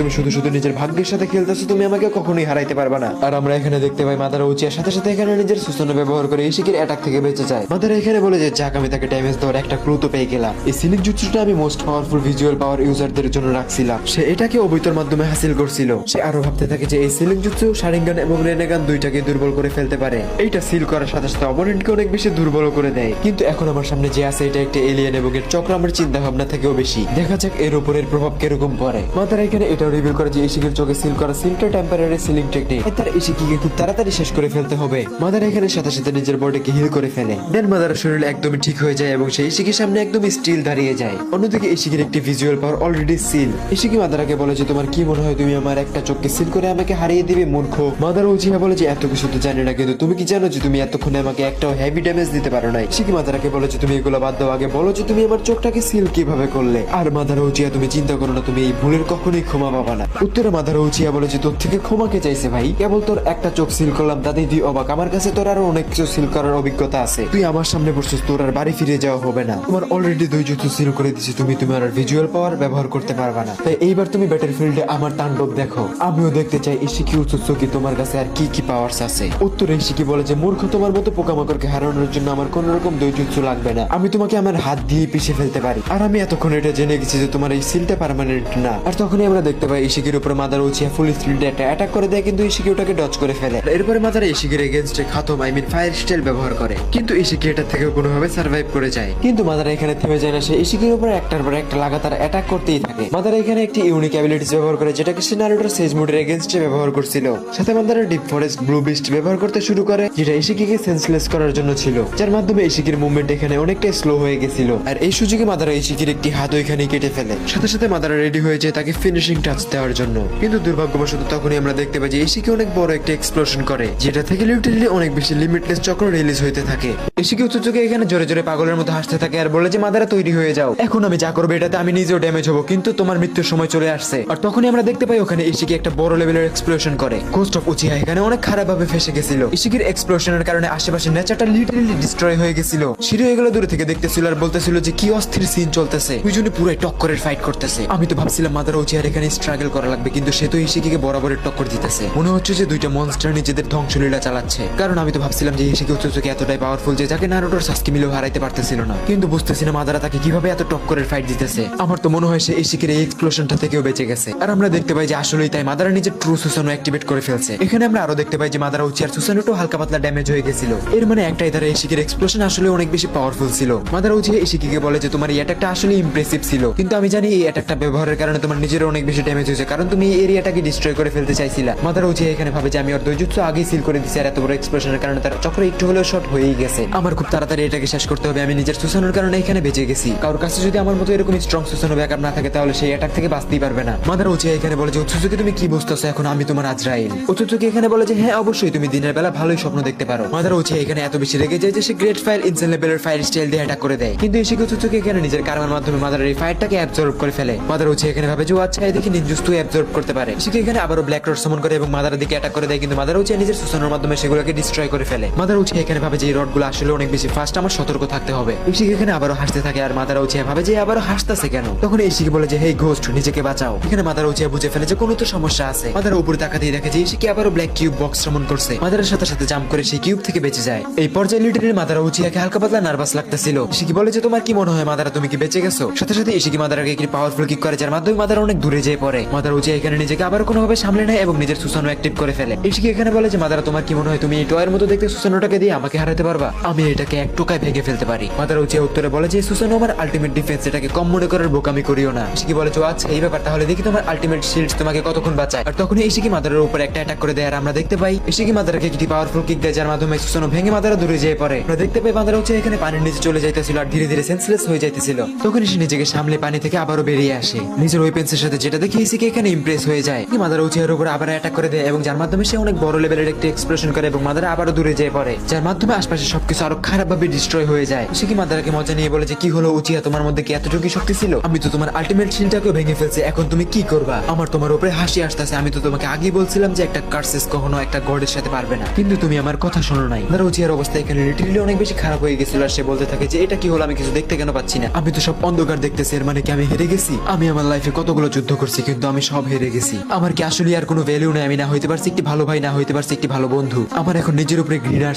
তুমি শুধু শুধু নিজের ভাগ্যের সাথে খেলতেছো, তুমি আমাকে কখনোই হারাইতে পারবে না। আর আমরা এখানে দেখতে পাই মাদারা উচিয়ার সাথে সাথে এখানে নিজের সুসনো ব্যবহার করে ইশিকির অ্যাটাক থেকে বেঁচে যায়। মাদারা এখানে বলে যে যাক, আমি তাকে ড্যামেজ দেওয়ার একটা ক্লু তো পেয়ে গেলাম। এই সিলিং জুৎসুটা আমি মোস্ট পাওয়ারফুল ভিজুয়াল পাওয়ার ইউজারদের জন্য রাখছিলাম। সে এটাকে অবৈতর মাধ্যমে হাসিল করছিল। সে আরো ভাবতে থাকে যে এই সিলিং জুৎসু শারিঙ্গান এবং রেনেগান দুইটাকে দুর্বল করে ফেলতে পারে। এইটা সিল করার সাথে সাথে অপোনেন্টকে অনেক বেশি দুর্বল করে দেয়। কিন্তু এখন আমার সামনে যে আছে এটা একটা এলিয়েন এবং এর চক্র আমার চিন্তা ভাবনা থেকেও বেশি। দেখা যাক এর উপরের প্রভাব কিরকম পড়ে। মাদারা এখানে এটাও রিভিল করে যে ইশিকির চোখে সিল করা সিলটা টেম্পোরারি সিলিং টেকনিক। তার ইশিকিকে খুব তাড়াতাড়ি শেষ করে ফেলতে হবে। মাদারা এখানে সাথে সাথে নিজের বডিকে হিল করে ফেলে। দেন মাদারার শরীর একদমই ঠিক হয়ে যায় এবং সেই ইশিকির সামনে একদম স্টিল দাঁড়িয়ে যায়। অন্যদিকে ইশিকির একটি ভিজুয়াল পাওয়ার অলরেডি সিল। ইশিকি মাদারাকে বলে যে তোমার কি মনে হয় তুমি আমার একটা চোখকে সিল করে আমাকে হারিয়ে দিবে মূর্খ? মাদারা উচিয়া বলে যে এত কিছু তো জানি না, কিন্তু তুমি কি জানো যে তুমি এতক্ষণে আমাকে একটাও হেভি ড্যামেজ দিতে পারো নাই? ইশিকি মাদারাকে বলে যে তুমি এগুলো বাদ দাও, আগে বলো যে তুমি আমার চোখটাকে সিল কিভাবে করলে। আর মাদারা উচিয়া তুমি চিন্তা করো না, তুমি এই ভুলের কখনোই ক্ষমা পাবা না। উত্তরে মাদারা উচিয়া বলে যে তোর থেকে ক্ষমাকে চাইছে ভাই, কেবল তোর একটা চোখ সিল করলাম তাতেই তুই অবাক। আমার কাছে তোর আরো অনেক কিছু সিল করার অভিজ্ঞতা আছে। তুই আমার সামনে বসছিস, তোর আর বাড়ি ফিরে যাওয়া হবে না। তোমার অলরেডি দুই জুতো সিল করে দিছি, তুমি তোমার ভিজুয়াল পাওয়ার ব্যবহার করতে পারবা না। তাই এইবার তুমি ব্যাটেল ফিল্ডে আমার তাণ্ডব দেখো। আমিও দেখতে চাই ইশিকি উৎসুকি তোমার কাছে আর কি কি পাওয়ার্স আছে। উত্তরে ইশিকি বলে যে মূর্খ, তোমার মতো পোকামাকড়কে হারানোর জন্য আমার কোন রকম দৈর্য্য লাগবে না। আমি তোমাকে আমার হাত দিয়ে পিষে ফেলতে পারি। আর আমি এতক্ষণ এটা জেনে গেছি যে তোমার এই সিলটা পার্মানেন্ট না। আর তখনই আমরা দেখতে পাই ইশিকির উপর মাদারা উচিয়া ফুল স্পিডে একটা অ্যাটাক করে দেয়, কিন্তু ইশিকি ওটাকে ডজ করে ফেলে। এরপরে মাদারা ইশিকির এগেইনস্টে খাতম ফায়ার স্টাইল ব্যবহার করে, কিন্তু ইশিকি এটা থেকে কোনোভাবে সার্ভাইভ করে যায়। কিন্তু মাদারা এখানে থেমে যায় না, সে ইশিকির উপর একটার পর একটা লাগাতার অ্যাটাক করতেই থাকে। মাদারা এখানে একটি ইউনিক অ্যাবিলিটিস ব্যবহার করে যেটাকে সে নারুটোর সেজ মোডের এগেইনস্টে ব্যবহার করছিল। সাথে Madara deep forest blue beast ব্যবহার করতে শুরু করে, যেটা ইশিকিকে সেন্সলেস করার জন্য ছিল, যার মাধ্যমে ইশিকির মুভমেন্ট এখানে অনেকটাই স্লো হয়ে গেছিল। আর এই সুযোগে মাদারা ইশিকির একটি হাত ওইখানে কেটে ফেলে। সাথে সাথে মাদারা রেডি হয়ে যায় তাকে ফিনিশিং টাচ দেওয়ার জন্য। কিন্তু দুর্ভাগ্যবশত তখনই আমরা দেখতে পাই যে ইশিকি অনেক বড় একটা এক্সপ্লোশন করে, যেটা থেকে লিটারালি অনেক বেশি লিমিটলেস চক্র রিলিজ হইতে থাকে। ইশিকি উচ্চকে এখানে জোরে জোরে পাগলের মতো হাসতে থাকে আর বলে যে মাদারা তৈরি হয়ে যাও, এখন আমি যা করবো এটাতে আমি নিজেও ড্যামেজ হবো, কিন্তু তোমার মৃত্যুর সময় চলে আসছে। আর তখনই আমরা দেখতে পাই ওখানে ইশিকি একটা বড় লেভেলের এক্সপ্লোশন করে। কোস্ট অফ উচিহা এখানে অনেক খারাপ ভাবে ফেসে গেছিল। ইশিকির এক্সপ্লোশনের কারণে আশেপাশে নেচারটা লিটারালি ডিস্ট্রয় হয়ে গেছিল। শিরো এগুলো দূরে থেকে দেখতেছিল আর বলতেছিল যে কি অস্থির সিন চলতেছে, দুইজনে পুরো টক্করের ফাইট করতেছে। আমি তো ভাবছিলাম মাদারা উচিহার এখানে স্ট্রাগল করা লাগবে, কিন্তু সে তো ইশিকিকে বরাবরের টক্কর দিতেছে। মনে হচ্ছে যে দুইটা মনস্টার নিজেদের ধ্বংসলীলা চালাচ্ছে। কারণ আমি তো ভাবছিলাম যে ইশিকি উচ্চকে এতটাই পাওয়ারফুল যে যাকে নারুটোর সাসকি মিলেও হারাইতে পারতেছিল না, কিন্তু বুঝতেছি না মাদারা তাকে কিভাবে এত টক্করের ফাইট দিতেছে। আমার তো মনে হয় সে ইশিকির এই এক্সপ্লোশনটা থেকেও বেঁচে গেছে। আর আমরা দেখতে পাই যে আসলেই তাই মাদারা নিজের ট্রু সুসানো অ্যাক্টিভেট করে ফেলছে। এখানে আমরা আরো দেখতে পাই যে মাদারা উচিয়ার সুসানোটো হালকা পাতলা ড্যামেজ হয়ে গেছিল। এর মানে একটাই দ্বারা ইশিকির এক্সপ্লোশন আসলে অনেক বেশি পাওয়ারফুল ছিল। মাদারা উচিয়া ইশিকিকে বলে যে তোমার এই অ্যাটাকটা আসলে ইমপ্রেসিভ ছিল, কিন্তু আমি জানি এই অ্যাটাকটা ব্যবহারের কারণে তোমার নিজের অনেক বেশি ড্যামেজ হয়েছে, কারণ তুমি এই এরিয়াটাকে ডিস্ট্রয় করে ফেলতে চাইছিলা। মাদারা উচিয়া এখানে ভাবে যে আমি ওর দৈর্য্য আগেই সিল করে দিছি, আর এত বড় এক্সপ্লোশনের কারণে তার চক্র একটু হলেও শর্ট হয়েই গেছে। আমার খুব তাড়াতাড়ি এটাকে শেষ করতে হবে, আমি নিজের সুসানোর কারণে এখানে বেঁচে গেছি। কারোর কাছে যদি আমার মতো এরকম স্ট্রং সুসানো ব্যাকআপ না থাকে তাহলে সেই অ্যাটাক থেকে বাঁচতেই পারবে না। মাদারা উচিয়া এখানে বলে যে উৎসুকি তুমি কি বুঝতেছো, এখন আমি তোমার আজরাইল। উৎসুকি এখানে বলে যে হ্যাঁ অবশ্যই, তুমি দিনের বেলা ভালোই স্বপ্ন দেখতে পারো। মাদারা উচিয়া এখানে এত বেশি রেগে যায় যে সে গ্রেট ফায়ার ইনসেন লেভেলের ফায়ার স্টাইল দিয়ে অ্যাটাক করে দেয়, কিন্তু ইশিকি উৎসুকি এখানে নিজের কারণের মাধ্যমে মাদারার এই ফায়ারটাকে অ্যাবজর্ব করে ফেলে। মাদারা উচিয়া এখানে ভাবে যে আচ্ছা এই দেখি নিনজুস্তু অ্যাবজর্ব করতে পারে। ইশিকি এখানে আবারও ব্ল্যাক রড সামন করে এবং মাদারার দিকে অ্যাটাক করে দেয়, কিন্তু মাদারা উচিয়া নিজের সুসানোর মাধ্যমে সেগুলোকে ডিস্ট্রয় করে ফেলে। মাদারা উচিয়া এখানে ভাবে যে এই রডগুলো আসলে অনেক বেশি ফাস্ট, আমার সতর্ক থাকতে হবে। ইশিকি এখানে আবারও হাসতে থাকে আর মাদারা উচিয়া ভাবে যে আবারও হাসতেছে কেন। তখন ইশিকি বলে যে হেই ঘোস্ট, নিজেকে বাঁচাও। এখানে মাদারা উচিয়া বুঝে ফেলে যে কোনো তো সমস্যা আছে। মাদারা উপরে তাকাতেই দেখে যে ইশিকি আবারও ব্ল্যাক কিউব বক্স সামন করছে। মাদারার সাথে সাথে জাম্প করে সেই কিউব থেকে বেঁচে যায়। এই পর্যায়ে লিটারেলি মাদারা উচিয়াকে হালকা পাতলা নার্ভাস লাগতেছিল। ইশিকি বলে যে তোমার কি মনে হয় মাদারা তুমি কি বেঁচে গেছো? সাথে সাথে ইশিকি মাদারাকে একটি পাওয়ারফুল কিক করে, যার মাধ্যমে মাদারা অনেক দূরে যেয়ে পড়ে। মাদারা উচিয়া এখানে নিজেকে আবার কোনোভাবে সামলে নেয় এবং নিজের সুসানো অ্যাক্টিভ করে ফেলে। ইশিকি এখানে বলে যে মাদারা তোমার কি মনে হয় তুমি এই টয়ের মতো দেখতে সুসানোটাকে দিয়ে আমাকে হারাতে পারবা? আমি এটাকে এক টোকায় ভেঙে ফেলতে পারি। মাদারা উচিয়া উত্তরে বলে যে সুসানো আমার আলটিমেট ডিফেন্স, এটাকে কম মনে করার বোকামি করিও না। ইশিকি বলে যে আচ্ছা এই ব্যাপার, তাহলে দেখি তোমার আলটিমেট শিল্ড তোমাকে কতক্ষণ বাঁচায়। আর তখন ইশিকি মাদারার উপর একটা অ্যাটাক করে দেয় আর আমরা দেখতে পাই ইশিকি মাদারাকে একটি পাওয়ারফুল কিক দেয়, যার মাধ্যমে সুসানো ভেঙে মাদারা দূরে যেয়ে পড়ে। আমরা দেখতে পাই মাদারা উচিয়া এখানে পানির নিচে চলে যাইতেছিল আর ধীরে ধীরে সেন্সলেস হয়ে যাইতেছিল। তখন সে নিজেকে সামলে পানি থেকে আবারও বেরিয়ে আসে নিজের ওয়েপেন্সের সাথে, যেটা দেখে ইশিকি এখানে ইমপ্রেস হয়ে যায়। মাদারা উচিয়ার উপর আবার অ্যাটাক করে দেয় এবং যার মাধ্যমে সে অনেক বড় লেভেলের একটি এক্সপ্লোশন করে এবং মাদারা আবারও দূরে যেয়ে পড়ে, যার মাধ্যমে আশপাশে সবকিছু আরো খারাপ ভাবে ডিস্ট্রয় হয়ে যায়। সে কি মাদারাকে মজা নিয়ে বলে যে কি হলো উচিয়া, তোমার মধ্যে কি এতটুকু শক্তি ছিল? আমি তো তোমার আলটিমেট শিলটাকেও ভেঙে ফেলছি, এখন তুমি কি করবা? আমার তোমার উপরে হাসি আসতেছে। আমি তো তোমাকে আগেই বলছিলাম যে একটা কার্সেস কখনো একটা গডের সাথে পারবে না, কিন্তু তুমি আমার কথা শোনো নাই। মাদারা উচিয়ার অবস্থা এখানে লিটারালি অনেক বেশি খারাপ হয়ে গেছিল। আর সে বলতে থাকে যে এটা কি হলো, আমি কিছু দেখতে কেন পাচ্ছি না? আমি তো সব অন্ধকার দেখতেছি, এর মানে কি আমি হেরে গেছি? আমি আমার লাইফে কতগুলো যুদ্ধ করছি কিন্তু আমি সব হেরে গেছি। আমার কি আসলে আর কোনো ভ্যালু নেই? আমি না হইতে পারছি একটি ভালো ভাই, না হইতে পারছি একটি ভালো বন্ধু। আমার এখন নিজের উপরে ঘৃণা